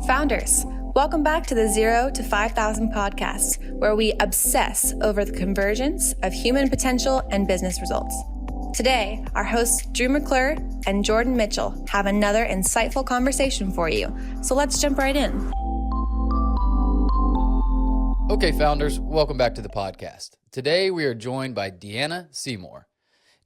Founders, welcome back to the 0 to 5,000 podcast, where we obsess over the convergence of human potential and business results. Today, our hosts Drew McClure and Jordan Mitchell have another insightful conversation for you. So let's jump right in. Okay, founders, welcome back to the podcast. Today, we are joined by Deeannah Seymour.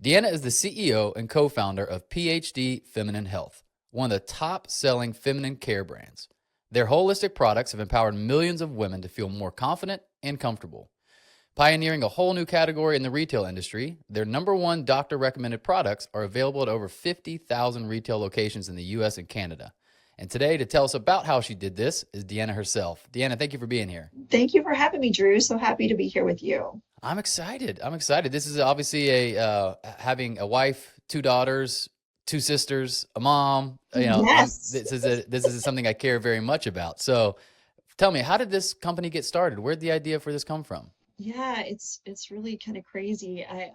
Deeannah is the CEO and co-founder of pH-D Feminine Health, one of the top-selling feminine care brands. Their holistic products have empowered millions of women to feel more confident and comfortable. Pioneering a whole new category in the retail industry, their number one doctor-recommended products are available at over 50,000 retail locations in the U.S. and Canada. And today, to tell us about how she did this, is Deeannah herself. Deeannah, thank you for being here. Thank you for having me, Drew. So happy to be here with you. I'm excited. This is obviously having a wife, 2 daughters, 2 sisters, a mom. Yes. This is something I care very much about. So tell me, how did this company get started? Where did the idea for this come from? Yeah, it's really kind of crazy. I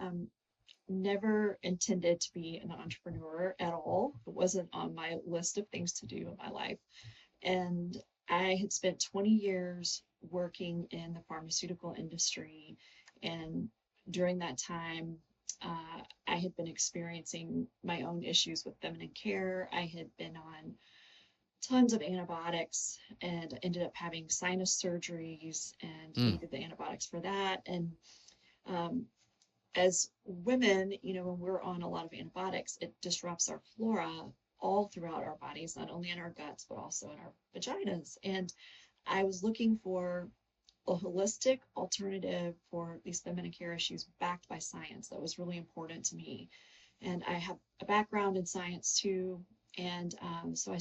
never intended to be an entrepreneur at all. It wasn't on my list of things to do in my life. And I had spent 20 years working in the pharmaceutical industry. And during that time, I had been experiencing my own issues with feminine care. I had been on tons of antibiotics and ended up having sinus surgeries and needed the antibiotics for that. And as women, when we're on a lot of antibiotics, it disrupts our flora all throughout our bodies, not only in our guts, but also in our vaginas. And I was looking for a holistic alternative for these feminine care issues backed by science. That was really important to me. And I have a background in science too. And so I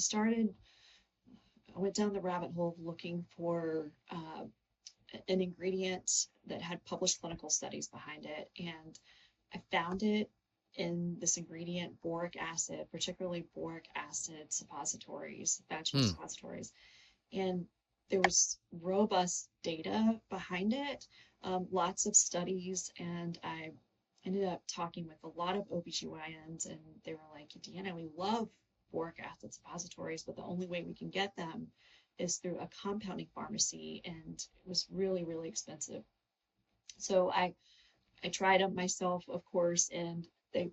went down the rabbit hole of looking for an ingredient that had published clinical studies behind it. And I found it in this ingredient, boric acid, particularly boric acid suppositories, vaginal suppositories. And there was robust data behind it, lots of studies, and I ended up talking with a lot of OBGYNs, and they were like, Deeannah, we love boric acid suppositories, but the only way we can get them is through a compounding pharmacy, and it was really, really expensive. So I tried them myself, of course, and they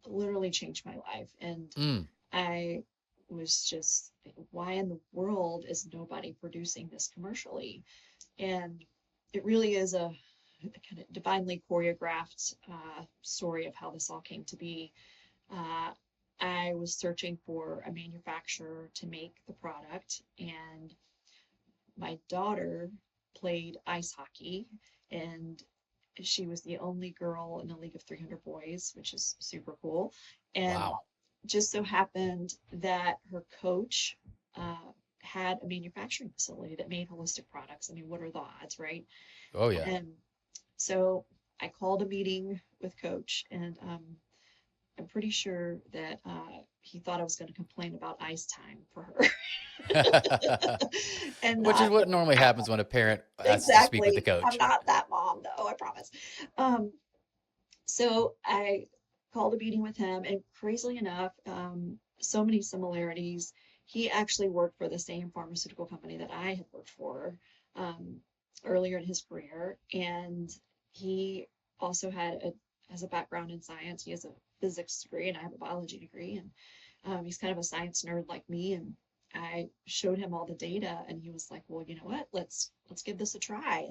literally changed my life. And I was just, why in the world is nobody producing this commercially? And it really is a kind of divinely choreographed story of how this all came to be. I was searching for a manufacturer to make the product, and my daughter played ice hockey, and she was the only girl in a league of 300 boys, which is super cool. And wow. Just so happened that her coach had a manufacturing facility that made holistic products. I mean, what are the odds, right? Oh, yeah. And so I called a meeting with coach, and I'm pretty sure that he thought I was going to complain about ice time for her. And Which is what normally happens when a parent asks to speak with the coach. I'm not that mom, though, I promise. So I called a meeting with him, and crazily enough, so many similarities. He actually worked for the same pharmaceutical company that I had worked for earlier in his career, and he also has a background in science. He has a physics degree, and I have a biology degree, and he's kind of a science nerd like me. And I showed him all the data, and he was like, well, you know what, let's give this a try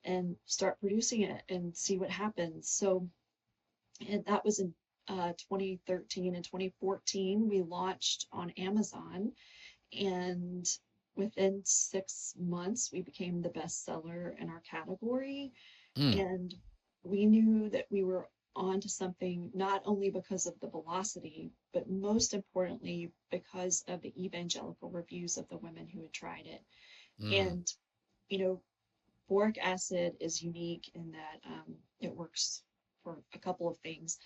and start producing it and see what happens. So, and that was in 2013 and 2014. We launched on Amazon, and within 6 months, we became the best seller in our category. And we knew that we were onto something, not only because of the velocity, but most importantly, because of the evangelical reviews of the women who had tried it. And, boric acid is unique in that it works for a couple of things.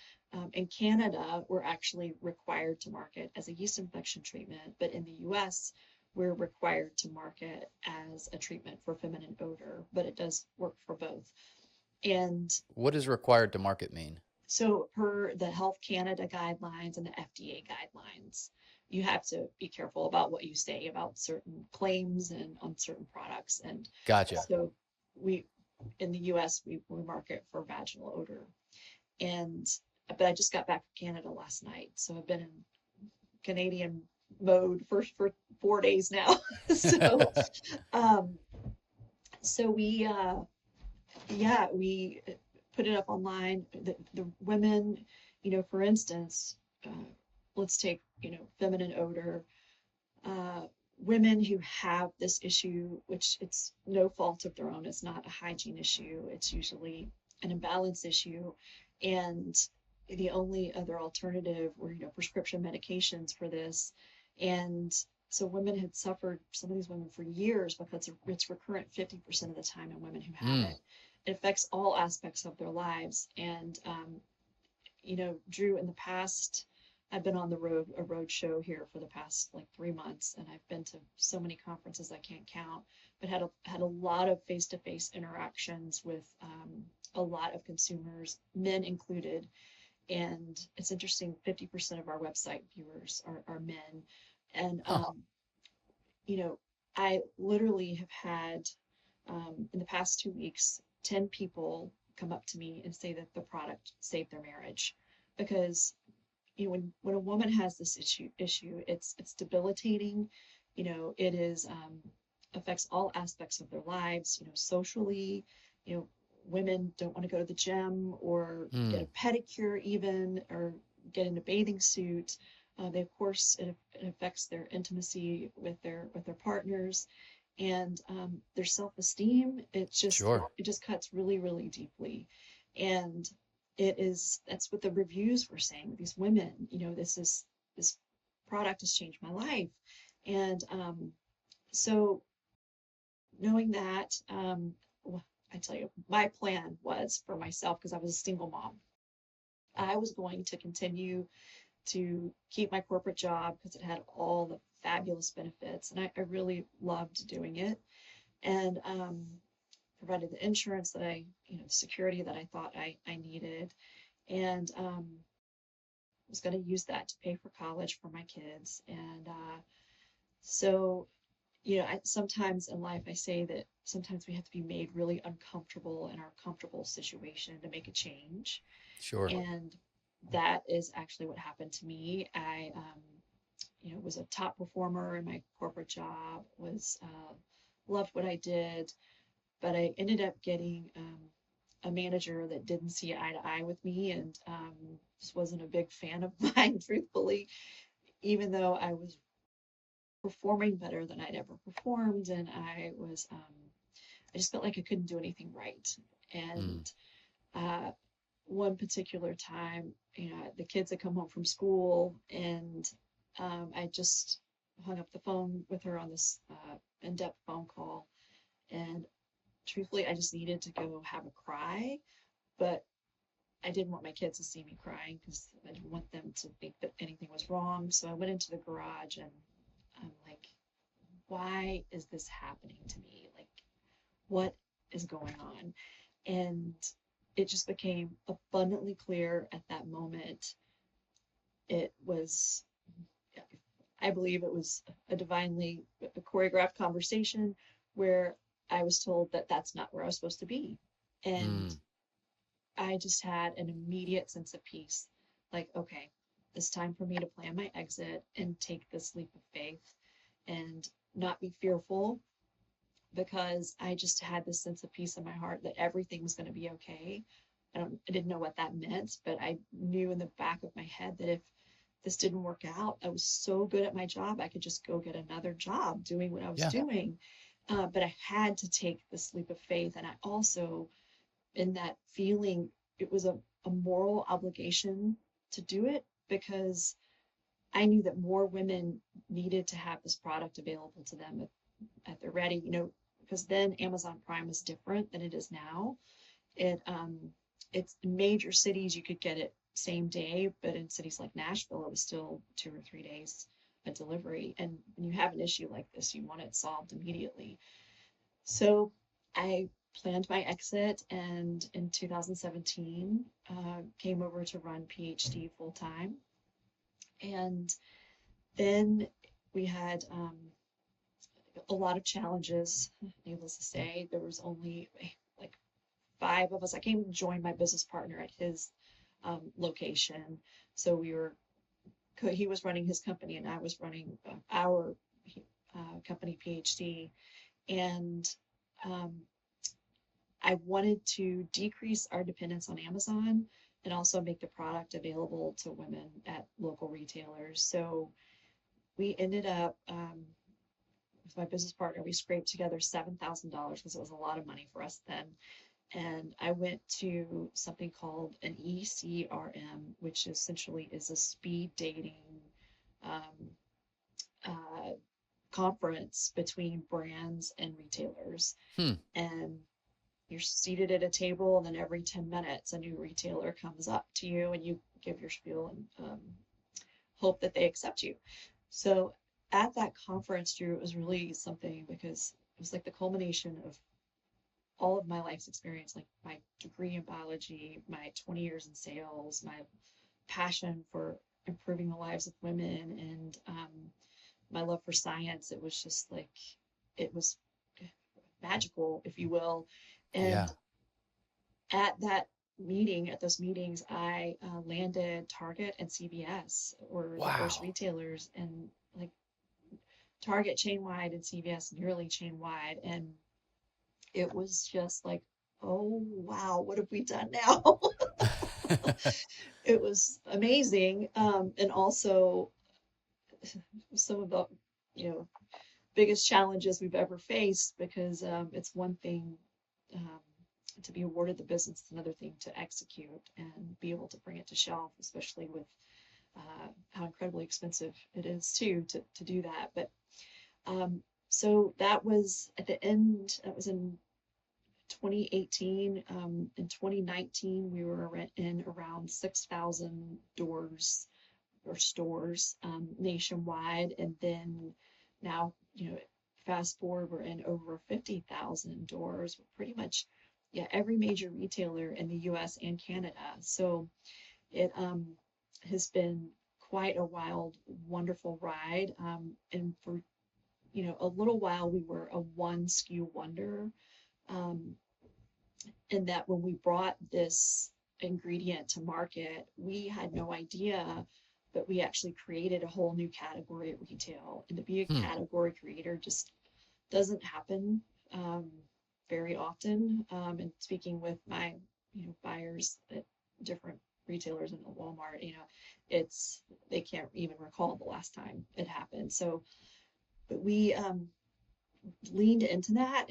In Canada, we're actually required to market as a yeast infection treatment, but in the US, we're required to market as a treatment for feminine odor, but it does work for both. And what does required to market mean? So per the Health Canada guidelines and the FDA guidelines, you have to be careful about what you say about certain claims and on certain products. And Gotcha. so we, in the US, we market for vaginal odor. And, but I just got back from Canada last night. So I've been in Canadian mode for 4 days now. So, um, so we put it up online. The women, for instance, let's take, feminine odor. Women who have this issue, which it's no fault of their own, it's not a hygiene issue, it's usually an imbalance issue. And the only other alternative were, prescription medications for this. And so women had suffered, some of these women, for years, because it's recurrent 50% of the time in women who have it. It affects all aspects of their lives. And, Drew, in the past, I've been on the road, a road show here for the past like 3 months, and I've been to so many conferences I can't count, but had a lot of face-to-face interactions with a lot of consumers, men included. And it's interesting, 50% of our website viewers are men. And, I literally have had, in the past 2 weeks, 10 people come up to me and say that the product saved their marriage. Because, when a woman has this issue, it's debilitating. It is, affects all aspects of their lives, socially. Women don't want to go to the gym or get a pedicure even, or get in a bathing suit. They, of course, it affects their intimacy with their partners, and their self-esteem. It just cuts really, really deeply. And that's what the reviews were saying. These women, this product has changed my life. And so knowing that, I tell you, my plan was for myself, because I was a single mom. I was going to continue to keep my corporate job because it had all the fabulous benefits, and I really loved doing it, and provided the insurance that the security that I thought I needed, and was going to use that to pay for college for my kids. And so sometimes in life I say that sometimes we have to be made really uncomfortable in our comfortable situation to make a change. Sure. And that is actually what happened to me. I was a top performer in my corporate job, loved what I did, but I ended up getting a manager that didn't see eye to eye with me, and just wasn't a big fan of mine, truthfully, even though I was performing better than I'd ever performed. And I just felt like I couldn't do anything right. And one particular time, the kids had come home from school, and I just hung up the phone with her on this in-depth phone call. And truthfully, I just needed to go have a cry, but I didn't want my kids to see me crying because I didn't want them to think that anything was wrong. So I went into the garage, and I'm like, why is this happening to me? Like, what is going on? And it just became abundantly clear at that moment. It was, I believe it was a divinely choreographed conversation where I was told that that's not where I was supposed to be. And I just had an immediate sense of peace. Like, okay, it's time for me to plan my exit and take this leap of faith and not be fearful, because I just had this sense of peace in my heart that everything was going to be okay. I didn't know what that meant, but I knew in the back of my head that if this didn't work out, I was so good at my job, I could just go get another job doing what I was doing. But I had to take this leap of faith. And I also, in that feeling, it was a moral obligation to do it, because I knew that more women needed to have this product available to them at their ready, because then Amazon Prime was different than it is now. It's in major cities, you could get it same day, but in cities like Nashville, it was still 2 or 3 days of delivery. And when you have an issue like this, you want it solved immediately. So I planned my exit, and in 2017 came over to run pH-D full time. And then we had a lot of challenges. Needless to say, there was only like 5 of us. I came to join my business partner at his location. So he was running his company and I was running our company, pH-D. And I wanted to decrease our dependence on Amazon and also make the product available to women at local retailers. So we ended up, with my business partner, we scraped together $7,000 because it was a lot of money for us then. And I went to something called an ECRM, which essentially is a speed dating conference between brands and retailers. And you're seated at a table, and then every 10 minutes, a new retailer comes up to you and you give your spiel and hope that they accept you. So at that conference, Drew, it was really something because it was like the culmination of all of my life's experience, like my degree in biology, my 20 years in sales, my passion for improving the lives of women, and my love for science. It was just like, it was magical, if you will. And at those meetings, I landed Target and CVS were the first retailers, and like Target chain wide and CVS nearly chain wide. And it was just like, oh, wow, what have we done now? It was amazing. And also some of the, biggest challenges we've ever faced, because it's one thing to be awarded the business, it's another thing to execute and be able to bring it to shelf, especially with how incredibly expensive it is too to do that. But so that was at the end, that was in 2018. In 2019, we were in around 6,000 doors or stores nationwide. And then now, fast forward, we're in over 50,000 doors. We're pretty much, every major retailer in the US and Canada. So it has been quite a wild, wonderful ride. And for, a little while, we were a one SKU wonder. And that when we brought this ingredient to market, we had no idea, but we actually created a whole new category at retail. And to be a category creator just doesn't happen very often. And speaking with my, buyers at different retailers in Walmart, they can't even recall the last time it happened. So, but we leaned into that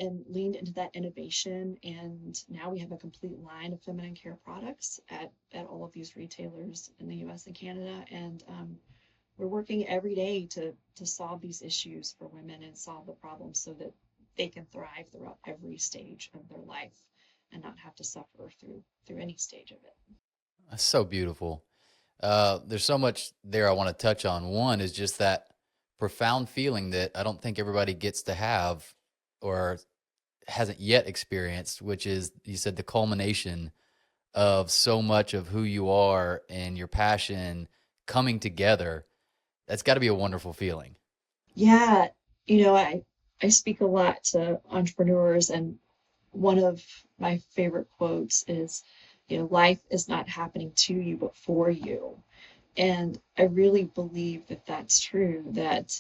innovation, and now we have a complete line of feminine care products at all of these retailers in the US and Canada. And we're working every day to solve these issues for women and solve the problems so that they can thrive throughout every stage of their life and not have to suffer through any stage of it. That's so beautiful. There's so much there I want to touch on. One is just that profound feeling that I don't think everybody gets to have or hasn't yet experienced, which is, you said, the culmination of so much of who you are and your passion coming together. That's got to be a wonderful feeling. Yeah. I speak a lot to entrepreneurs, and one of my favorite quotes is, life is not happening to you, but for you. And I really believe that that's true, that,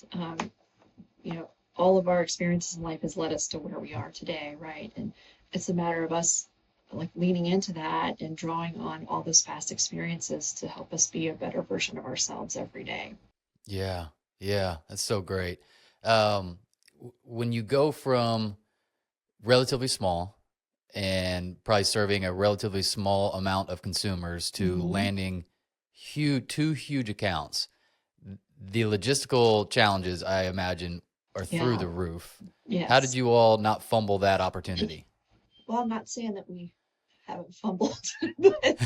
all of our experiences in life has led us to where we are today, right? And it's a matter of us like leaning into that and drawing on all those past experiences to help us be a better version of ourselves every day. Yeah. That's so great. When you go from relatively small and probably serving a relatively small amount of consumers to landing two huge accounts, the logistical challenges, I imagine, are through the roof. Yes. How did you all not fumble that opportunity? Well, I'm not saying that we haven't fumbled, but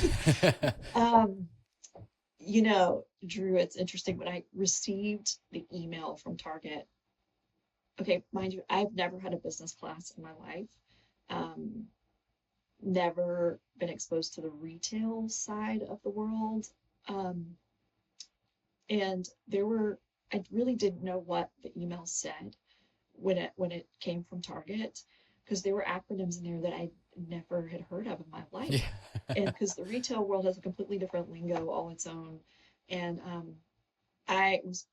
Drew, it's interesting when I received the email from Target. Okay, mind you, I've never had a business class in my life. um, never been exposed to the retail side of the world. Um, and I really didn't know what the email said when it came from Target, because there were acronyms in there that I never had heard of in my life. Yeah. And because the retail world has a completely different lingo all its own. And I was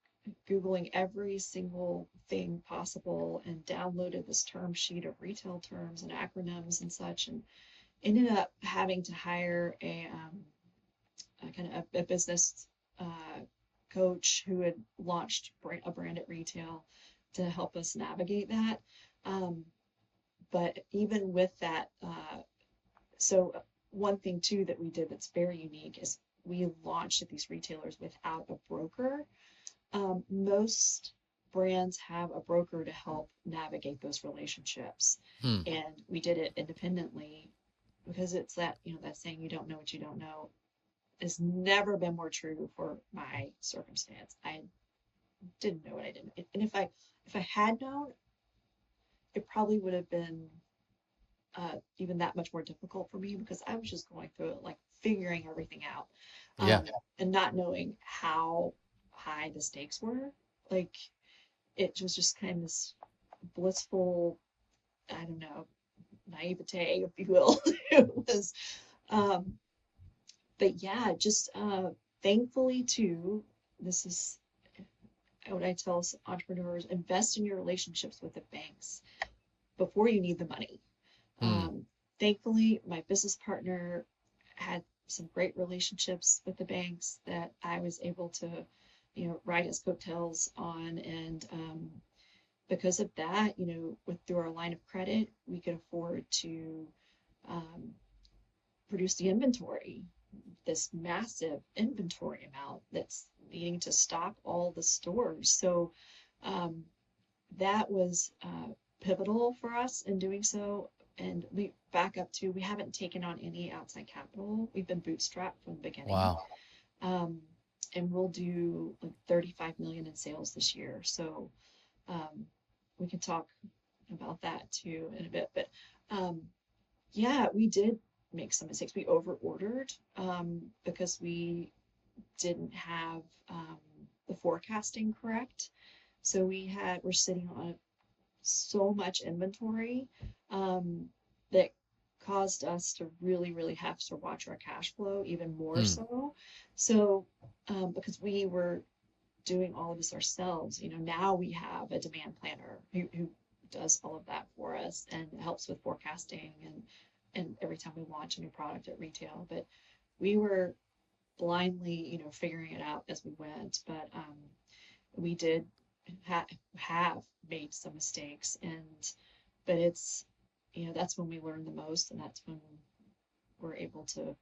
Googling every single thing possible and downloaded this term sheet of retail terms and acronyms and such, and ended up having to hire a kind of a business coach who had launched a brand at retail to help us navigate that. Um, but even with that, so one thing too that we did that's very unique is we launched at these retailers without a broker. Most brands have a broker to help navigate those relationships, Hmm. and we did it independently, because it's that, that saying, you don't know what you don't know, has never been more true for my circumstance. I didn't know what I didn't, and if I had known, it probably would have been even that much more difficult for me, because I was just going through it, like figuring everything out, Yeah. and not knowing how high the stakes were. Like, it was just kind of this blissful, I don't know, naivete, if you will. It was, um, but yeah, just thankfully too, this is what I tell entrepreneurs: invest in your relationships with the banks before you need the money. Hmm. Thankfully, my business partner had some great relationships with the banks that I was able to, ride his coattails on. And because of that, through our line of credit, we could afford to um, produce the inventory, this massive inventory amount that's needing to stock all the stores. So um, that was pivotal for us in doing so. And we back up to, we haven't taken on any outside capital. We've been bootstrapped from the beginning. Wow. Um, and we'll do like 35 million in sales this year. So um, we can talk about that too in a bit. But um, yeah, we did make some mistakes. We over ordered because we didn't have the forecasting correct. So we're sitting on so much inventory um, that caused us to really, really have to watch our cash flow even more Hmm. so. So because we were doing all of this ourselves, now we have a demand planner who does all of that for us and helps with forecasting and every time we launch a new product at retail. But we were blindly, figuring it out as we went. But we did have made some mistakes, but it's, that's when we learn the most, and that's when we're able to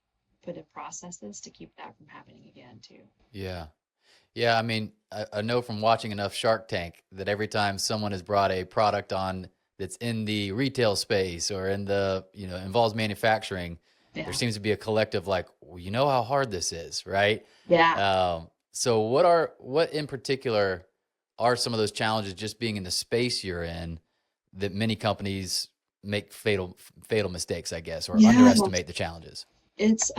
put in processes to keep that from happening again too. Yeah. Yeah. I mean, I know from watching enough Shark Tank that every time someone has brought a product on that's in the retail space or in the, involves manufacturing, there Yeah. seems to be a collective like, well, you know how hard this is, right? Yeah. So what in particular are some of those challenges just being in the space you're in that many companies make fatal mistakes, I guess, or Yeah. underestimate the challenges? It's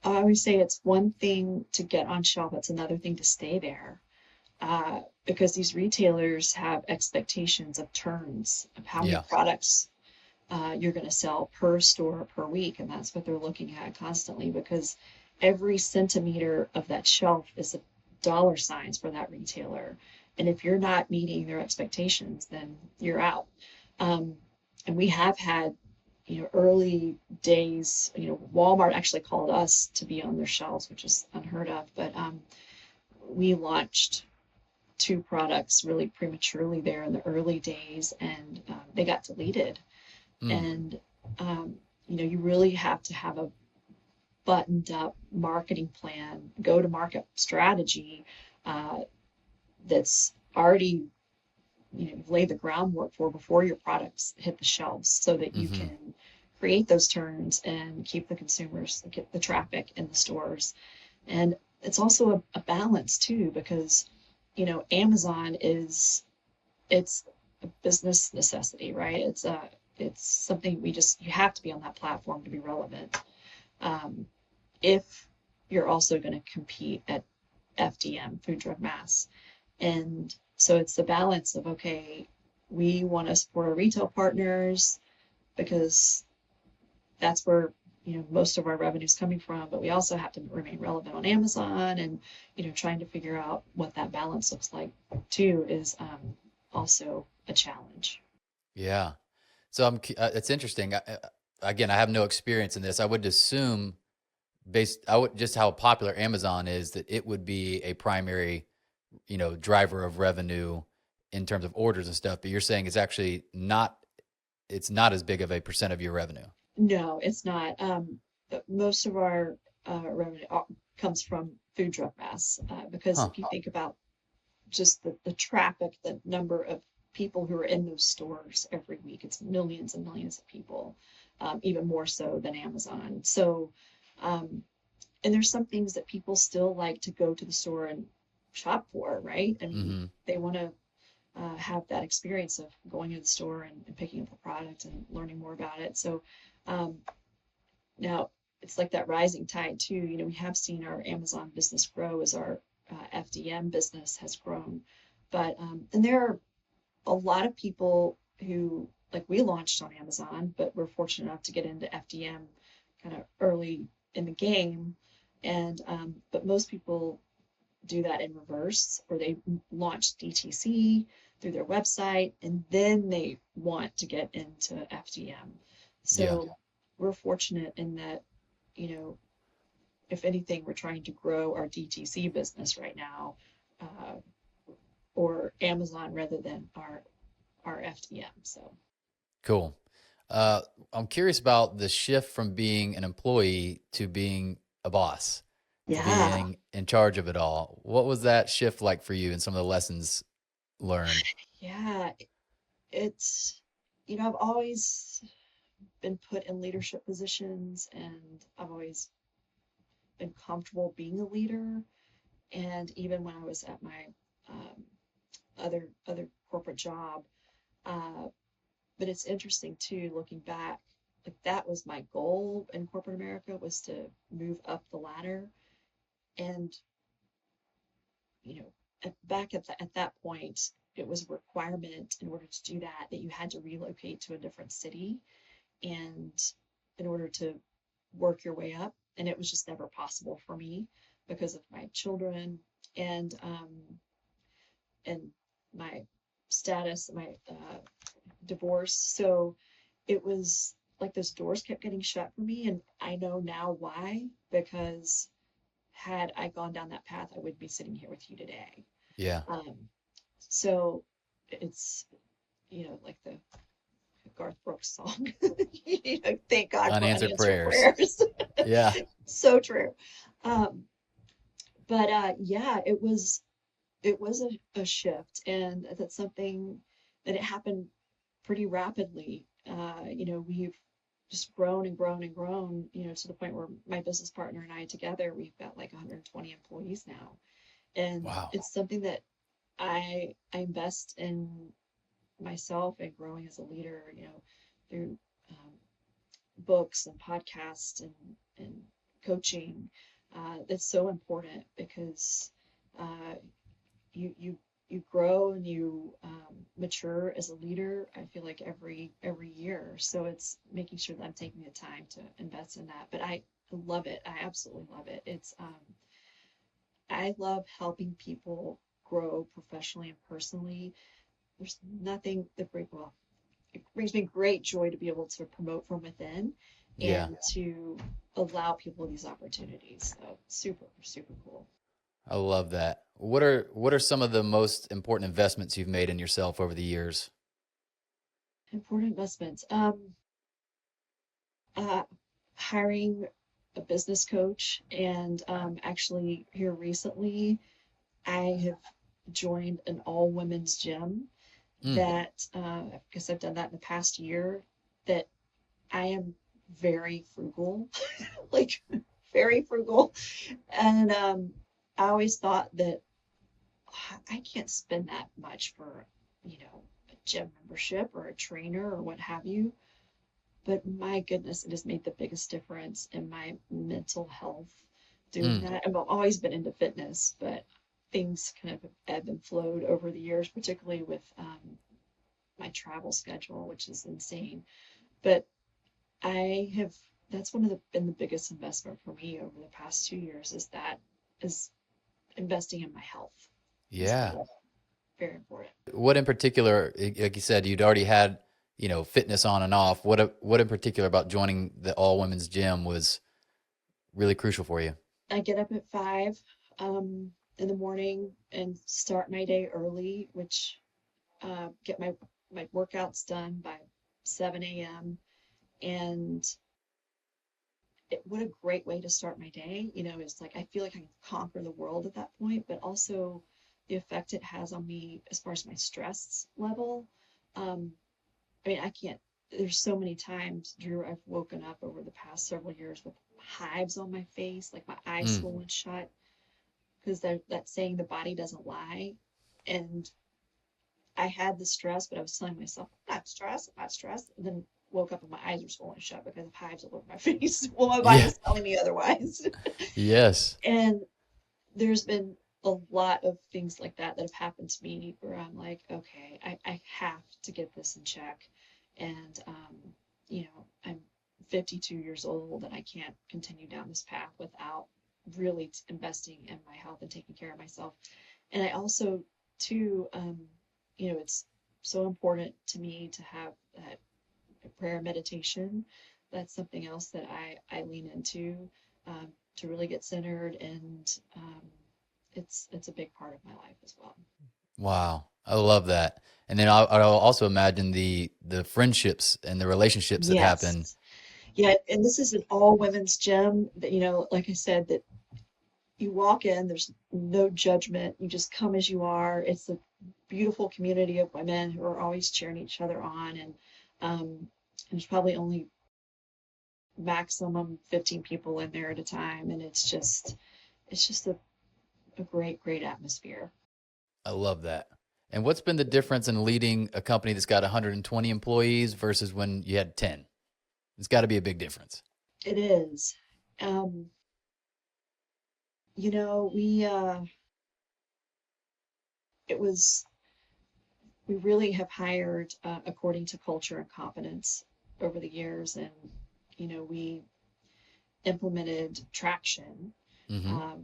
I always say it's one thing to get on shelf, it's another thing to stay there. Because these retailers have expectations of turns, of how many Yeah. products you're going to sell per store per week. And that's what they're looking at constantly, because every centimeter of that shelf is a dollar signs for that retailer. And if you're not meeting their expectations, then you're out. Um, and we have had, early days, Walmart actually called us to be on their shelves, which is unheard of. But we launched two products really prematurely there in the early days, and they got deleted. Mm. And you really have to have a buttoned up marketing plan, go to market strategy that's already, you've laid the groundwork for before your products hit the shelves, so that you Mm-hmm. can create those turns and keep the consumers, get the traffic in the stores. And it's also a balance too, because Amazon it's a business necessity, right? it's something you have to be on that platform to be relevant. If you're also going to compete at FDM, food, drug, mass. And so it's the balance of, okay, we want to support our retail partners because that's where, most of our revenue is coming from, but we also have to remain relevant on Amazon, and, trying to figure out what that balance looks like too is also a challenge. Yeah. So it's interesting. Again, I have no experience in this. I would assume just how popular Amazon is, that it would be a primary, driver of revenue in terms of orders and stuff. But you're saying it's not as big of a percent of your revenue. No, it's not. But most of our revenue comes from food, drug, mass, because if you think about just the traffic, the number of people who are in those stores every week, it's millions and millions of people, even more so than Amazon. So, and there's some things that people still like to go to the store and shop for, right? And they want to have that experience of going to the store and picking up a product and learning more about it. So now it's like that rising tide too. We have seen our Amazon business grow as our FDM business has grown. But and there are a lot of people who, like, we launched on Amazon, but we're fortunate enough to get into FDM kind of early in the game. And but most people do that in reverse, or they launch DTC through their website and then they want to get into FDM. So we're fortunate in that, if anything, we're trying to grow our DTC business right now, or Amazon rather than our FDM. So cool. I'm curious about the shift from being an employee to being a boss, to being in charge of it all. What was that shift like for you and some of the lessons learned? Yeah, it's, I've always been put in leadership positions, and I've always been comfortable being a leader. And even when I was at my other corporate job, but it's interesting too, looking back, like that was my goal in corporate America, was to move up the ladder. And back at that point, it was a requirement in order to do that you had to relocate to a different city, and in order to work your way up. And it was just never possible for me because of my children and my status, my divorce. So it was like those doors kept getting shut for me, and I know now why, because had I gone down that path, I would be sitting here with you today. Yeah. So it's, like the Garth Brooks song, thank God for unanswered prayers. Yeah. So true. But yeah, it was a shift, and that's something that it happened pretty rapidly. We've just grown and grown and grown, to the point where my business partner and I together, we've got like 120 employees now. And it's something that I invest in myself and growing as a leader, through books and podcasts and coaching. That's so important because you grow and you mature as a leader, I feel like every year. So it's making sure that I'm taking the time to invest in that. But I love it. I absolutely love it. It's I love helping people grow professionally and personally. There's nothing that it brings me great joy to be able to promote from within and to allow people these opportunities. So super, super cool. I love that. What are some of the most important investments you've made in yourself over the years? Important investments. Hiring a business coach, and actually here recently, I have joined an all women's gym that I guess I've done that in the past year. That I am very frugal, like very frugal, and I always thought that I can't spend that much for, a gym membership or a trainer or what have you. but my goodness, it has made the biggest difference in my mental health doing Mm. that. I've always been into fitness, but things kind of ebb and flowed over the years, particularly with my travel schedule, which is insane. But I have, that's been the biggest investment for me over the past 2 years is investing in my health is Yeah. really very important. What in particular, like you said, you'd already had, fitness on and off. What in particular about joining the all women's gym was really crucial for you? I get up at 5 in the morning and start my day early, which get my workouts done by 7 a.m. And what a great way to start my day. It's like I feel like I can conquer the world at that point, but also the effect it has on me as far as my stress level. Um, I mean, I can't, there's so many times, Drew, I've woken up over the past several years with hives on my face, like my eyes Mm. swollen shut, because that's saying the body doesn't lie. And I had the stress, but I was telling myself, I'm not stressed, I'm not stressed. And then woke up and my eyes were swollen shut because of hives all over my face. Well, my body Yeah. was telling me otherwise. Yes. And there's been a lot of things like that have happened to me where I'm like, okay, I have to get this in check. And, I'm 52 years old and I can't continue down this path without really investing in my health and taking care of myself. And I also, too, it's so important to me to have that prayer meditation. That's something else that I lean into to really get centered, and it's a big part of my life as well. Wow. I love that. And then I'll also imagine the friendships and the relationships that happen. Yes. Yeah, and this is an all women's gym that, like I said, that you walk in, there's no judgment. You just come as you are. It's a beautiful community of women who are always cheering each other on. And there's probably only maximum 15 people in there at a time. And it's just a great atmosphere. I love that. And what's been the difference in leading a company that's got 120 employees versus when you had 10? It's got to be a big difference. It is. Um, we it was we really have hired according to culture and competence over the years, and we implemented traction, Mm-hmm. um,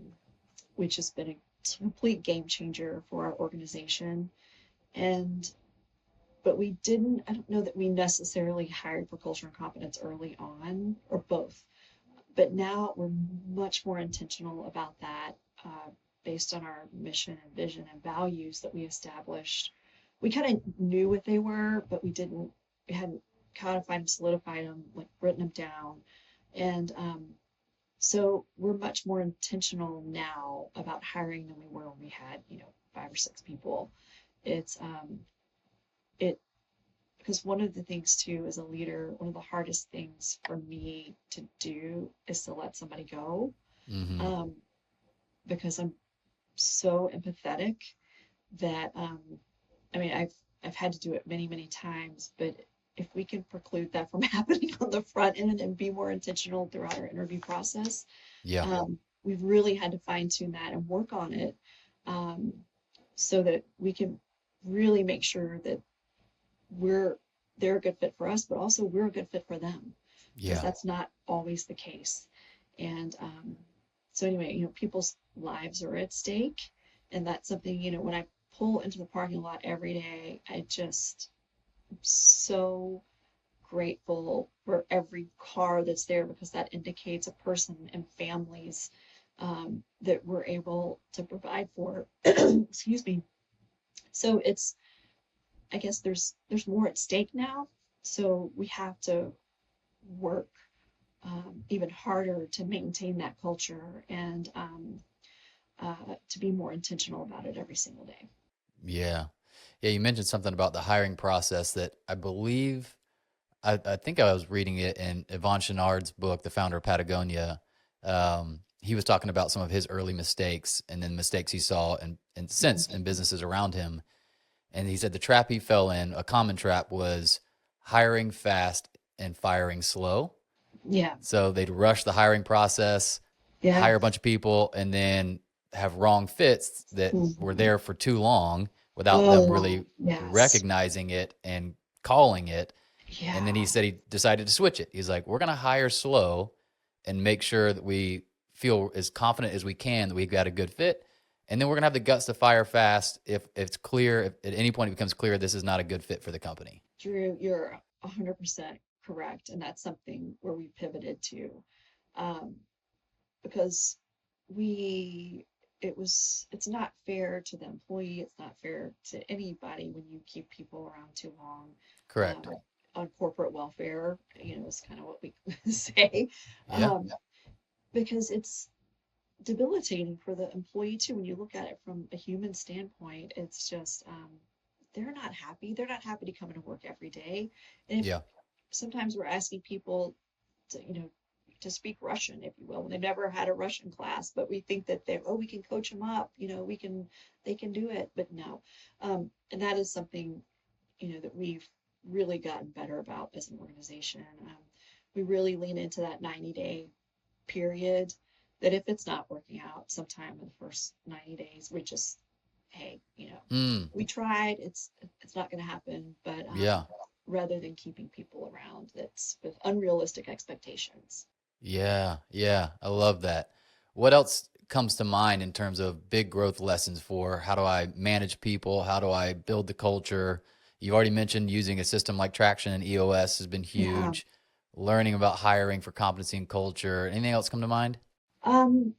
which has been a complete game changer for our organization. And but we didn't, I don't know that we necessarily hired for culture and competence early on, or both. But now we're much more intentional about that, based on our mission and vision and values that we established. We kind of knew what they were, but we hadn't codified them, solidified them, like written them down. And so we're much more intentional now about hiring than we were when we had, 5 or 6 people. It's it because one of the things too as a leader, one of the hardest things for me to do is to let somebody go, Mm-hmm. um, because I'm so empathetic that I mean I've had to do it many times, but if we can preclude that from happening on the front end and be more intentional throughout our interview process, Yeah. we've really had to fine tune that and work on it, um, so that we can really make sure that they're a good fit for us, but also we're a good fit for them, because Yeah. that's not always the case. And so anyway, people's lives are at stake, and that's something, when I pull into the parking lot every day, I just am so grateful for every car that's there, because that indicates a person and families that we're able to provide for. Excuse me. So I guess there's more at stake now. So we have to work even harder to maintain that culture, and to be more intentional about it every single day. Yeah. Yeah. You mentioned something about the hiring process that I believe, I think I was reading it in Yvon Chouinard's book, The Founder of Patagonia. He was talking about some of his early mistakes and then mistakes he saw and since in businesses around him. And he said the trap he fell in, a common trap, was hiring fast and firing slow. Yeah. So they'd rush the hiring process, Yeah. hire a bunch of people, and then have wrong fits that were Mhm. there for too long without them Oh, really yes. recognizing it and calling it. And then he Yeah. said he decided to switch it. He's like, we're going to hire slow and make sure that we feel as confident as we can that we've got a good fit. And then we're going to have the guts to fire fast if it's clear, if at any point it becomes clear this is not a good fit for the company. Drew, you're 100% correct. And that's something where we pivoted to. Um, because we it's not fair to the employee, it's not fair to anybody when you keep people around too long, Correct. on corporate welfare, is kind of what we say. Yeah. um, because it's debilitating for the employee too. When you look at it from a human standpoint, it's just, they're not happy to come into work every day. And if Yeah. sometimes we're asking people to, to speak Russian, if you will, and they've never had a Russian class, but we think that we can coach them up, they can do it, but no. And that is something, that we've really gotten better about as an organization. We really lean into that 90-day period, that if it's not working out sometime in the first 90 days, we just, hey, Mm, we tried, it's not going to happen, but yeah. rather than keeping people around that's with unrealistic expectations. Yeah. Yeah. I love that. What else comes to mind in terms of big growth lessons for how do I manage people? How do I build the culture? You've already mentioned using a system like Traction and EOS has been Yeah. huge. Learning about hiring for competency and culture. Anything else come to mind? Um,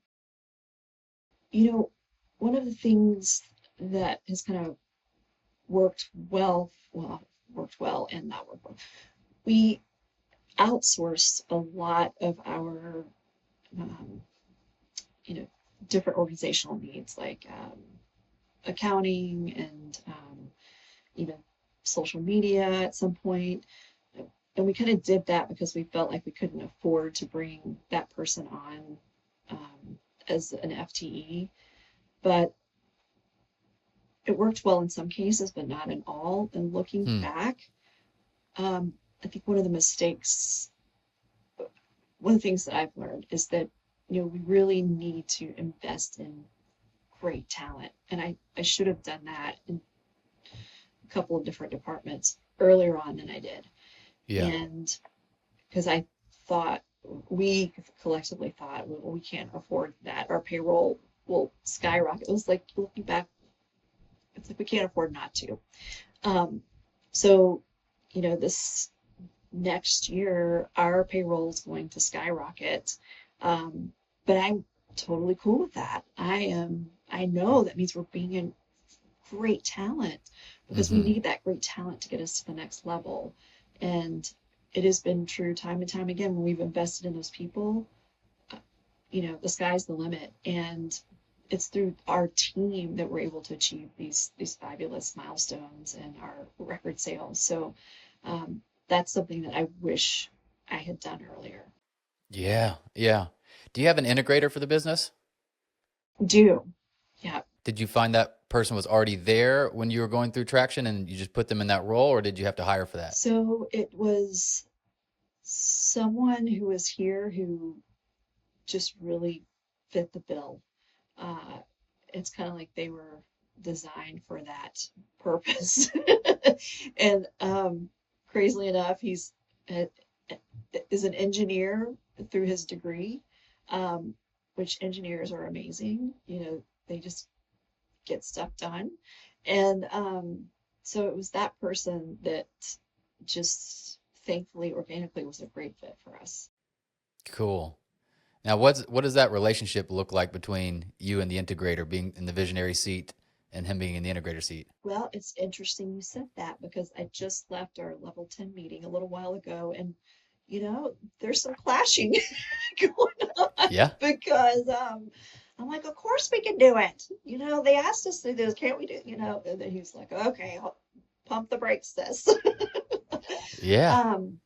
one of the things that has kind of worked well and not worked well, we outsourced a lot of our, um, you know, different organizational needs, like accounting and even social media at some point. And we kind of did that because we felt like we couldn't afford to bring that person on, as an FTE. But it worked well in some cases, but not in all. And looking Hmm. back, I think one of the things that I've learned is that, we really need to invest in great talent. And I should have done that in a couple of different departments earlier on than I did. Yeah. And because we collectively thought, well, we can't afford that. Our payroll will skyrocket. It was like, looking back, it's like we can't afford not to. Um, so, this next year, our payroll is going to skyrocket. But I'm totally cool with that. I know that means we're bringing in great talent, because we Mm-hmm. need that great talent to get us to the next level. And it has been true time and time again when we've invested in those people, the sky's the limit. And it's through our team that we're able to achieve these fabulous milestones and our record sales. So, that's something that I wish I had done earlier. Yeah. Yeah. Do you have an integrator for the business? Do. Yeah. Did you find that person was already there when you were going through Traction and you just put them in that role, or did you have to hire for that? So it was someone who was here who just really fit the bill. Uh, it's kind of like they were designed for that purpose. And crazily enough, he's uh, is an engineer through his degree, um, which engineers are amazing. They just get stuff done. And so it was that person that just thankfully organically was a great fit for us. Cool. Now, what does that relationship look like between you and the integrator being in the visionary seat and him being in the integrator seat? Well, it's interesting you said that, because I just left our level 10 meeting a little while ago, and there's some clashing going on, Yeah. because I'm like, of course we can do it. They asked us to do this, can't we do, and then he's like, okay, I'll pump the brakes, sis. Yeah. um,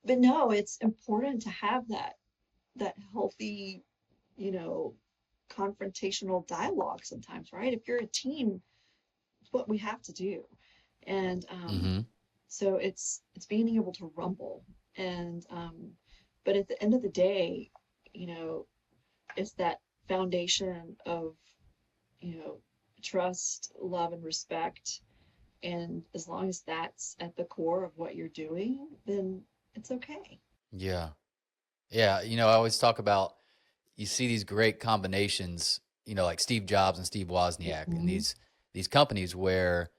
but no, it's important to have that healthy, you know, confrontational dialogue sometimes, right? If you're a team, it's what we have to do. And Mm-hmm. so it's being able to rumble And but at the end of the day, it's that foundation of, trust, love, and respect. And as long as that's at the core of what you're doing, then it's okay. Yeah. Yeah. I always talk about, you see these great combinations, like Steve Jobs and Steve Wozniak, and Mhm. these companies where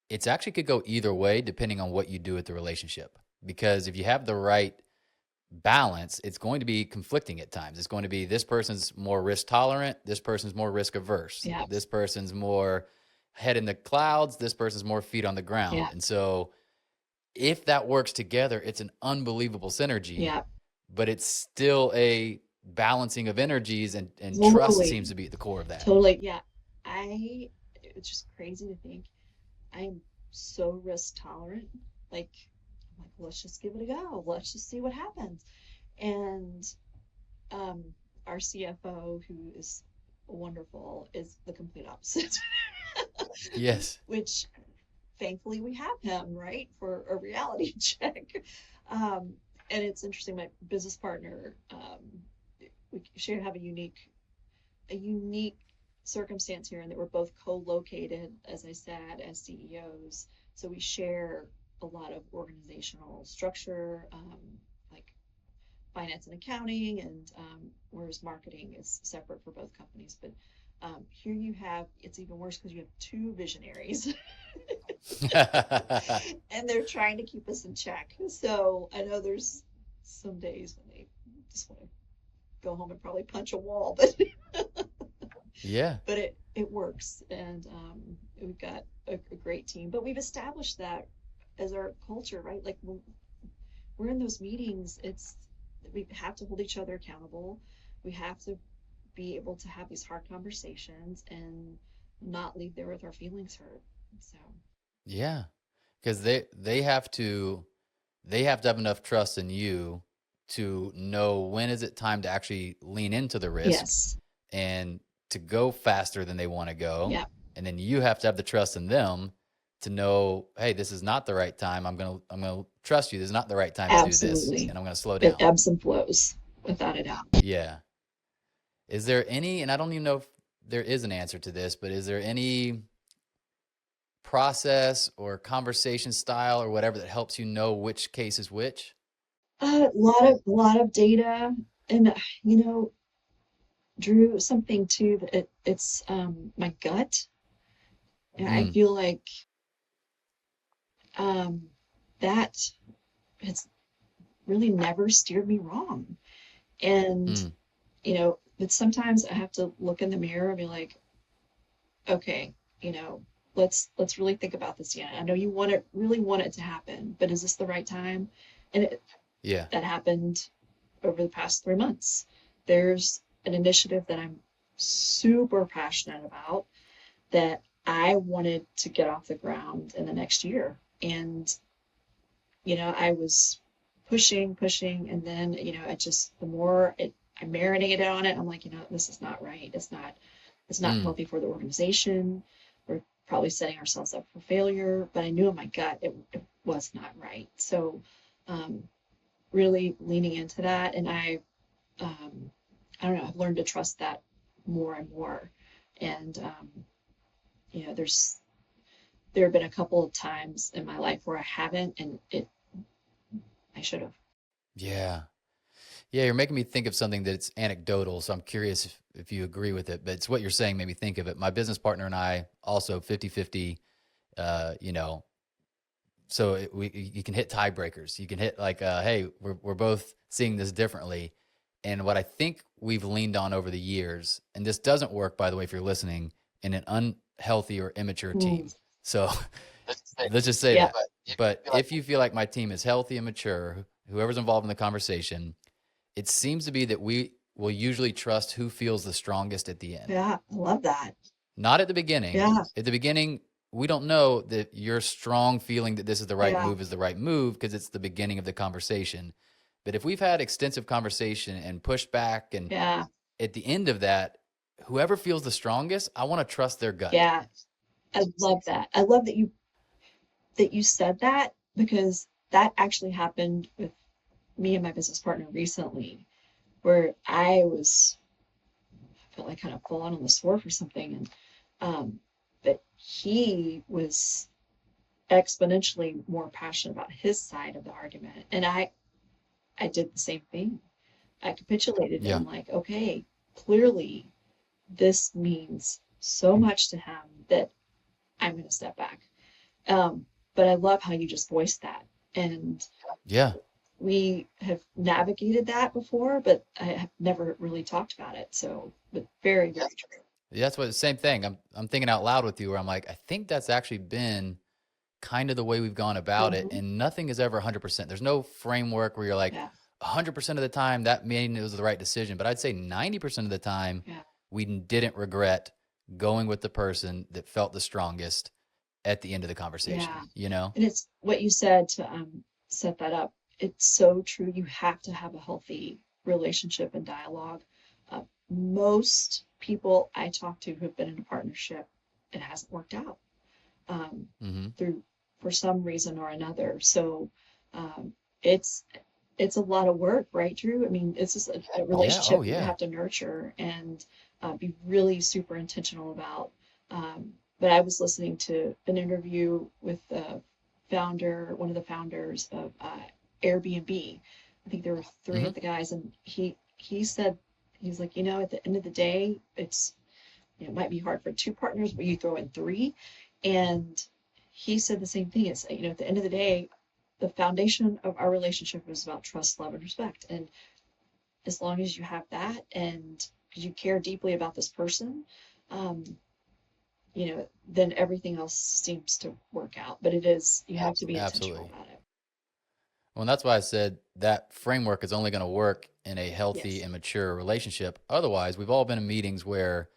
it's actually could go either way depending on what you do with the relationship. Because if you have the right balance, it's going to be conflicting at times. It's going to be, this person's more risk tolerant, this person's more risk averse, Yeah. this person's more head in the clouds, this person's more feet on the ground. Yeah. And so if that works together, it's an unbelievable synergy, Yeah. but it's still a balancing of energies, and trust Totally. seems to be at the core of that. Totally. Yeah. It's just crazy to think I'm so risk tolerant. Like, I'm like, let's just give it a go. Let's just see what happens. And our CFO, who is wonderful, is the complete opposite. Yes. Which thankfully we have him, right, for a reality check. And it's interesting, my business partner, we should have a unique circumstance here, in that we're both co-located, as I said, as CEOs. So we share a lot of organizational structure, like finance and accounting, and whereas marketing is separate for both companies. But here you have, it's even worse because you have two visionaries and they're trying to keep us in check. So I know there's some days when they just want to go home and probably punch a wall, but Yeah. but it works. And we've got a great team, but we've established that as our culture, right? Like, when we're in those meetings, we have to hold each other accountable. We have to be able to have these hard conversations and not leave there with our feelings hurt. So Yeah. Because they have to have enough trust in you to know when is it time to actually lean into the risk, yes, and to go faster than they want to go. yeah, And then you have to have the trust in them to know, hey, this is not the right time. I'm gonna trust you. This is not the right time to do this, absolutely. and I'm gonna slow It down. ebbs and flows, without a doubt. Yeah. Is there any, and I don't even know if there is an answer to this, but is there any process or conversation style or whatever that helps you know which case is which? A lot of data, and Drew, something too, that it's my gut. And I feel like that has really never steered me wrong. And but sometimes I have to look in the mirror and be like, okay, let's really think about this. Yeah, I know you really want it to happen, but is this the right time? And Yeah. that happened over the past 3 months. There's an initiative that I'm super passionate about that I wanted to get off the ground in the next year. And, I was pushing, and then, the more I marinated on it, I'm like, this is not right. It's not healthy for the organization. We're probably setting ourselves up for failure, but I knew in my gut it was not right. So, really leaning into that. And I don't know, I've learned to trust that more and more. And, there have been a couple of times in my life where I haven't, and I should have. Yeah. Yeah, you're making me think of something that's anecdotal, so I'm curious if you agree with it, but it's what you're saying made me think of it. My business partner and I also 50-50, so you can hit tiebreakers. You can hit like, hey, we're both seeing this differently. And what I think we've leaned on over the years, and this doesn't work, by the way, if you're listening, in an unhealthy or immature team. So let's just say that. But if you feel like my team is healthy and mature, whoever's involved in the conversation, it seems to be that we will usually trust who feels the strongest at the end. Yeah, I love that. Not at the beginning. Yeah. At the beginning, we don't know that your strong feeling that this is the right move is the right move because it's the beginning of the conversation. But if we've had extensive conversation and pushed back, and at the end of that, whoever feels the strongest, I want to trust their gut. Yeah, I love that. I love that you said that, because that actually happened with me and my business partner recently where I felt like kind of falling on the sword for something. And but he was exponentially more passionate about his side of the argument. And I did the same thing. I capitulated Yeah. and like, okay, clearly this means so much to him that I'm going to step back. But I love how you just voiced that. And Yeah. we have navigated that before, but I have never really talked about it. So, but very, very true. Yeah, that's what, same thing. I'm thinking out loud with you where I'm like, I think that's actually been kind of the way we've gone about it. Mm-hmm. And nothing is ever 100%. There's no framework where you're like Yeah. 100% of the time that mean it was the right decision. But I'd say 90% of the time Yeah. we didn't regret going with the person that felt the strongest at the end of the conversation, Yeah. you know? And it's what you said to set that up. It's so true. You have to have a healthy relationship and dialogue. Most people I talk to who've been in a partnership, it hasn't worked out through for some reason or another. So it's a lot of work, right, Drew? I mean, it's just a relationship you have to nurture and be really super intentional about. But I was listening to an interview with one of the founders of Airbnb. I think there were 3 of the guys, and he said, he's like, at the end of the day, it might be hard for 2 partners, but you throw in 3. And he said the same thing. It's, at the end of the day, the foundation of our relationship is about trust, love, and respect. And as long as you have that, and because you care deeply about this person, then everything else seems to work out. But you have to be intentional about it. Well, and that's why I said that framework is only going to work in a healthy Yes. and mature relationship. Otherwise, we've all been in meetings where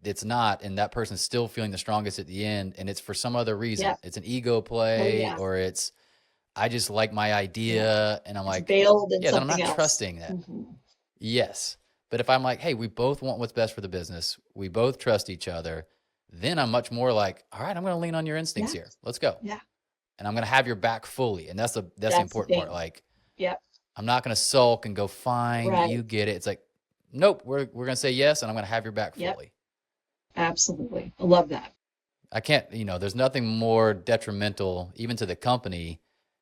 it's not, and that person's still feeling the strongest at the end, and it's for some other reason. Yeah. It's an ego play, yeah. or it's, I just like my idea, and I'm It's like, veiled in then I'm something not else. trusting that. Mm-hmm. Yes. But if I'm like, hey, we both want what's best for the business, we both trust each other, then I'm much more like, all right, I'm going to lean on your instincts here. Let's go. Yeah. And I'm going to have your back fully. And that's the important part. Like, Yep. I'm not going to sulk and go, fine, Right. you get it. It's like, nope, we're going to say yes, and I'm going to have your back Yep. fully. Absolutely. I love that. I can't, there's nothing more detrimental even to the company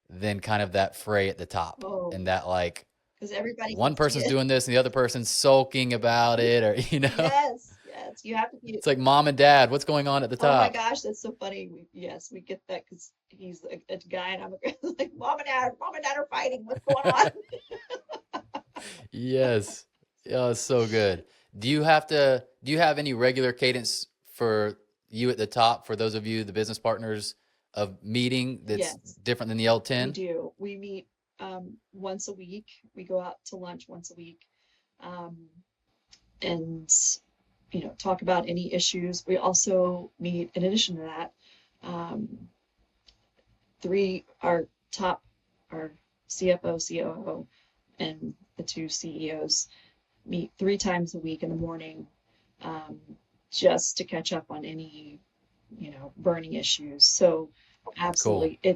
than kind of that fray at the top. Oh. And that, like, because everybody one person's doing this and the other person's sulking about it, or Yes, you have to be. It's like mom and dad, what's going on at the top? Oh my gosh, that's so funny. We get that because he's a guy and I'm like mom and dad are fighting. What's going on? Yes. Yeah, it's so good. Do you have any regular cadence for you at the top, for those of you, the business partners, of meeting that's different than the L10? We do. We meet once a week. We go out to lunch once a week, and talk about any issues. We also meet, in addition to that, our CFO, COO, and the 2 CEOs meet 3 times a week in the morning, just to catch up on any, burning issues. So absolutely, cool.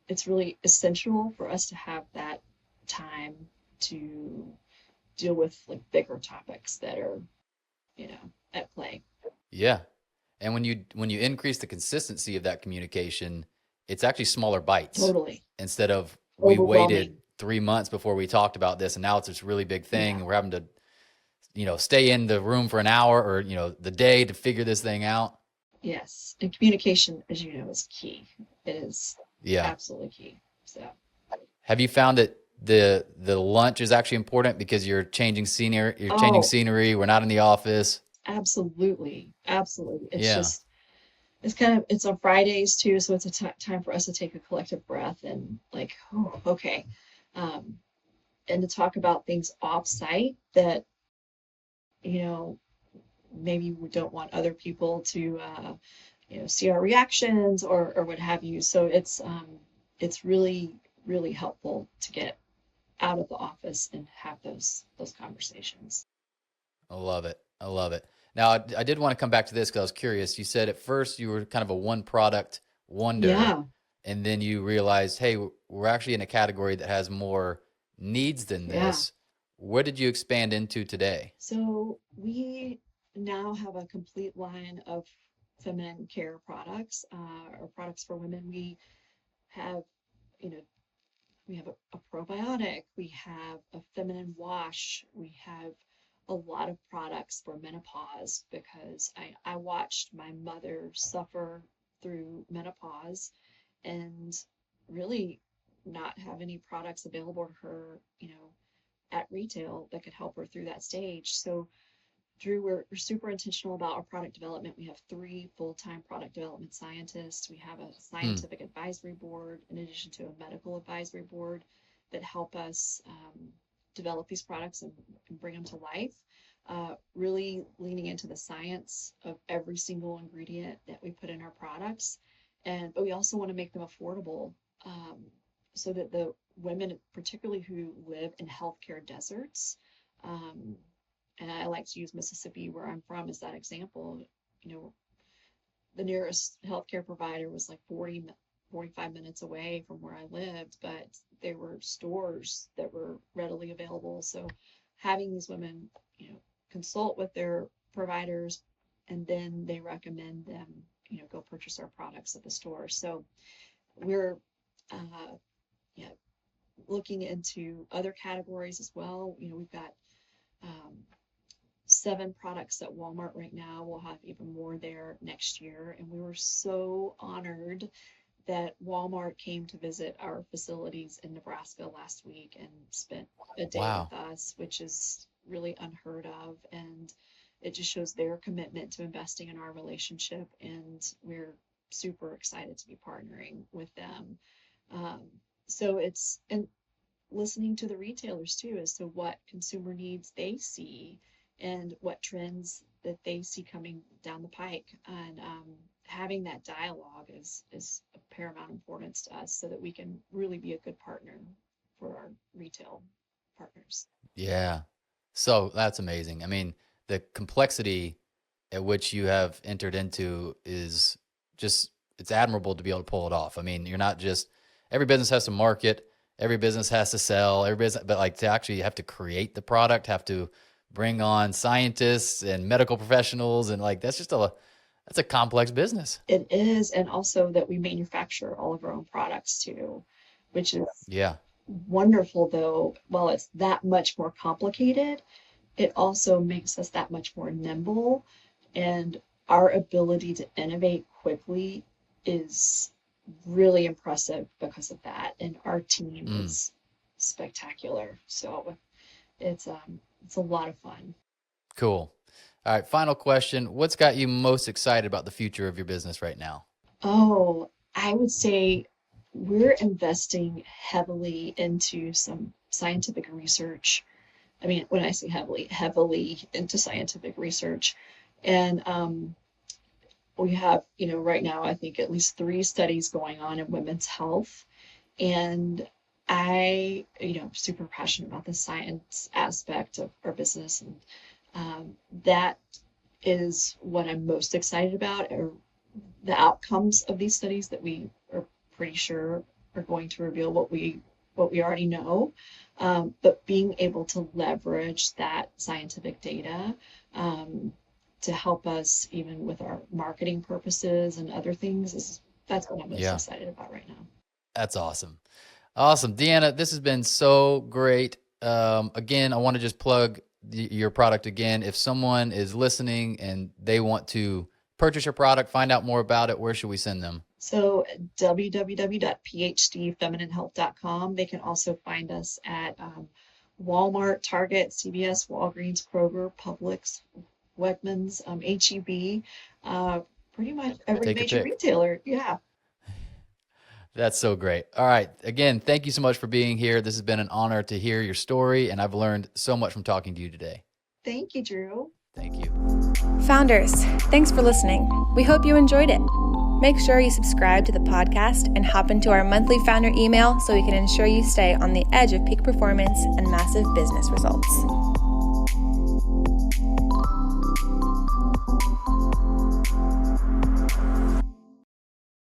It's really essential for us to have that time to deal with like bigger topics that are, at play. Yeah. And when you increase the consistency of that communication, it's actually smaller bites. Totally. Instead of we waited 3 months before we talked about this, and now it's this really big thing, and we're having to, stay in the room for an hour or, the day to figure this thing out. Yes. And communication, as you know, is key. It is absolutely key. So have you found that the lunch is actually important because you're changing scenery, we're not in the office? Absolutely. It's it's on Fridays too, so it's a time for us to take a collective breath and like, oh, okay, and to talk about things off site that maybe we don't want other people to see our reactions or what have you. So it's really, really helpful to get out of the office and have those conversations. I love it. Now, I did want to come back to this because I was curious. You said at first you were kind of a one product wonder. Yeah. and then you realized, hey, we're actually in a category that has more needs than Yeah. this. What did you expand into today? So we now have a complete line of feminine care products, or products for women. We have, you know, we have a probiotic, we have a feminine wash, we have a lot of products for menopause, because I watched my mother suffer through menopause and really not have any products available to her, at retail that could help her through that stage. So Drew, we're super intentional about our product development. We have 3 full-time product development scientists. We have a scientific advisory board, in addition to a medical advisory board, that help us develop these products and bring them to life. Really leaning into the science of every single ingredient that we put in our products. But we also want to make them affordable, so that the women, particularly who live in healthcare deserts, and I like to use Mississippi, where I'm from, as that example. The nearest healthcare provider was like 45 minutes away from where I lived, but there were stores that were readily available. So having these women, consult with their providers, and then they recommend them, go purchase our products at the store. So we're, looking into other categories as well. We've got 7 products at Walmart right now. We'll have even more there next year. And we were so honored that Walmart came to visit our facilities in Nebraska last week and spent a day Wow. with us, which is really unheard of. And it just shows their commitment to investing in our relationship. And we're super excited to be partnering with them. And listening to the retailers too, as to what consumer needs they see and what trends that they see coming down the pike. And having that dialogue is of paramount importance to us, so that we can really be a good partner for our retail partners. Yeah. So that's amazing. I mean, the complexity at which you have entered into is just, it's admirable to be able to pull it off. I mean, you're not just, every business has to market, every business has to sell, but like to actually have to create the product, have to bring on scientists and medical professionals, and like that's a complex business. It is, and also that we manufacture all of our own products too, which is wonderful. Though, while it's that much more complicated, it also makes us that much more nimble, and our ability to innovate quickly is really impressive because of that. And our team is spectacular. So it's a lot of fun. Cool. All right. Final question. What's got you most excited about the future of your business right now? Oh, I would say we're investing heavily into some scientific research. I mean, when I say heavily into scientific research. And we have, right now, I think at least 3 studies going on in women's health. And I, super passionate about the science aspect of our business. And that is what I'm most excited about, are the outcomes of these studies that we are pretty sure are going to reveal what we already know. But being able to leverage that scientific data to help us even with our marketing purposes and other things, that's what I'm most excited about right now. That's awesome. Awesome. Deanna, this has been so great. Again, I want to just plug your product again. If someone is listening and they want to purchase your product, find out more about it, where should we send them? So www.phdfemininehealth.com. They can also find us at Walmart, Target, CVS, Walgreens, Kroger, Publix, Wegmans, HEB, pretty much every major retailer. Yeah. That's so great. All right. Again, thank you so much for being here. This has been an honor to hear your story, and I've learned so much from talking to you today. Thank you, Drew. Thank you. Founders, thanks for listening. We hope you enjoyed it. Make sure you subscribe to the podcast and hop into our monthly founder email so we can ensure you stay on the edge of peak performance and massive business results.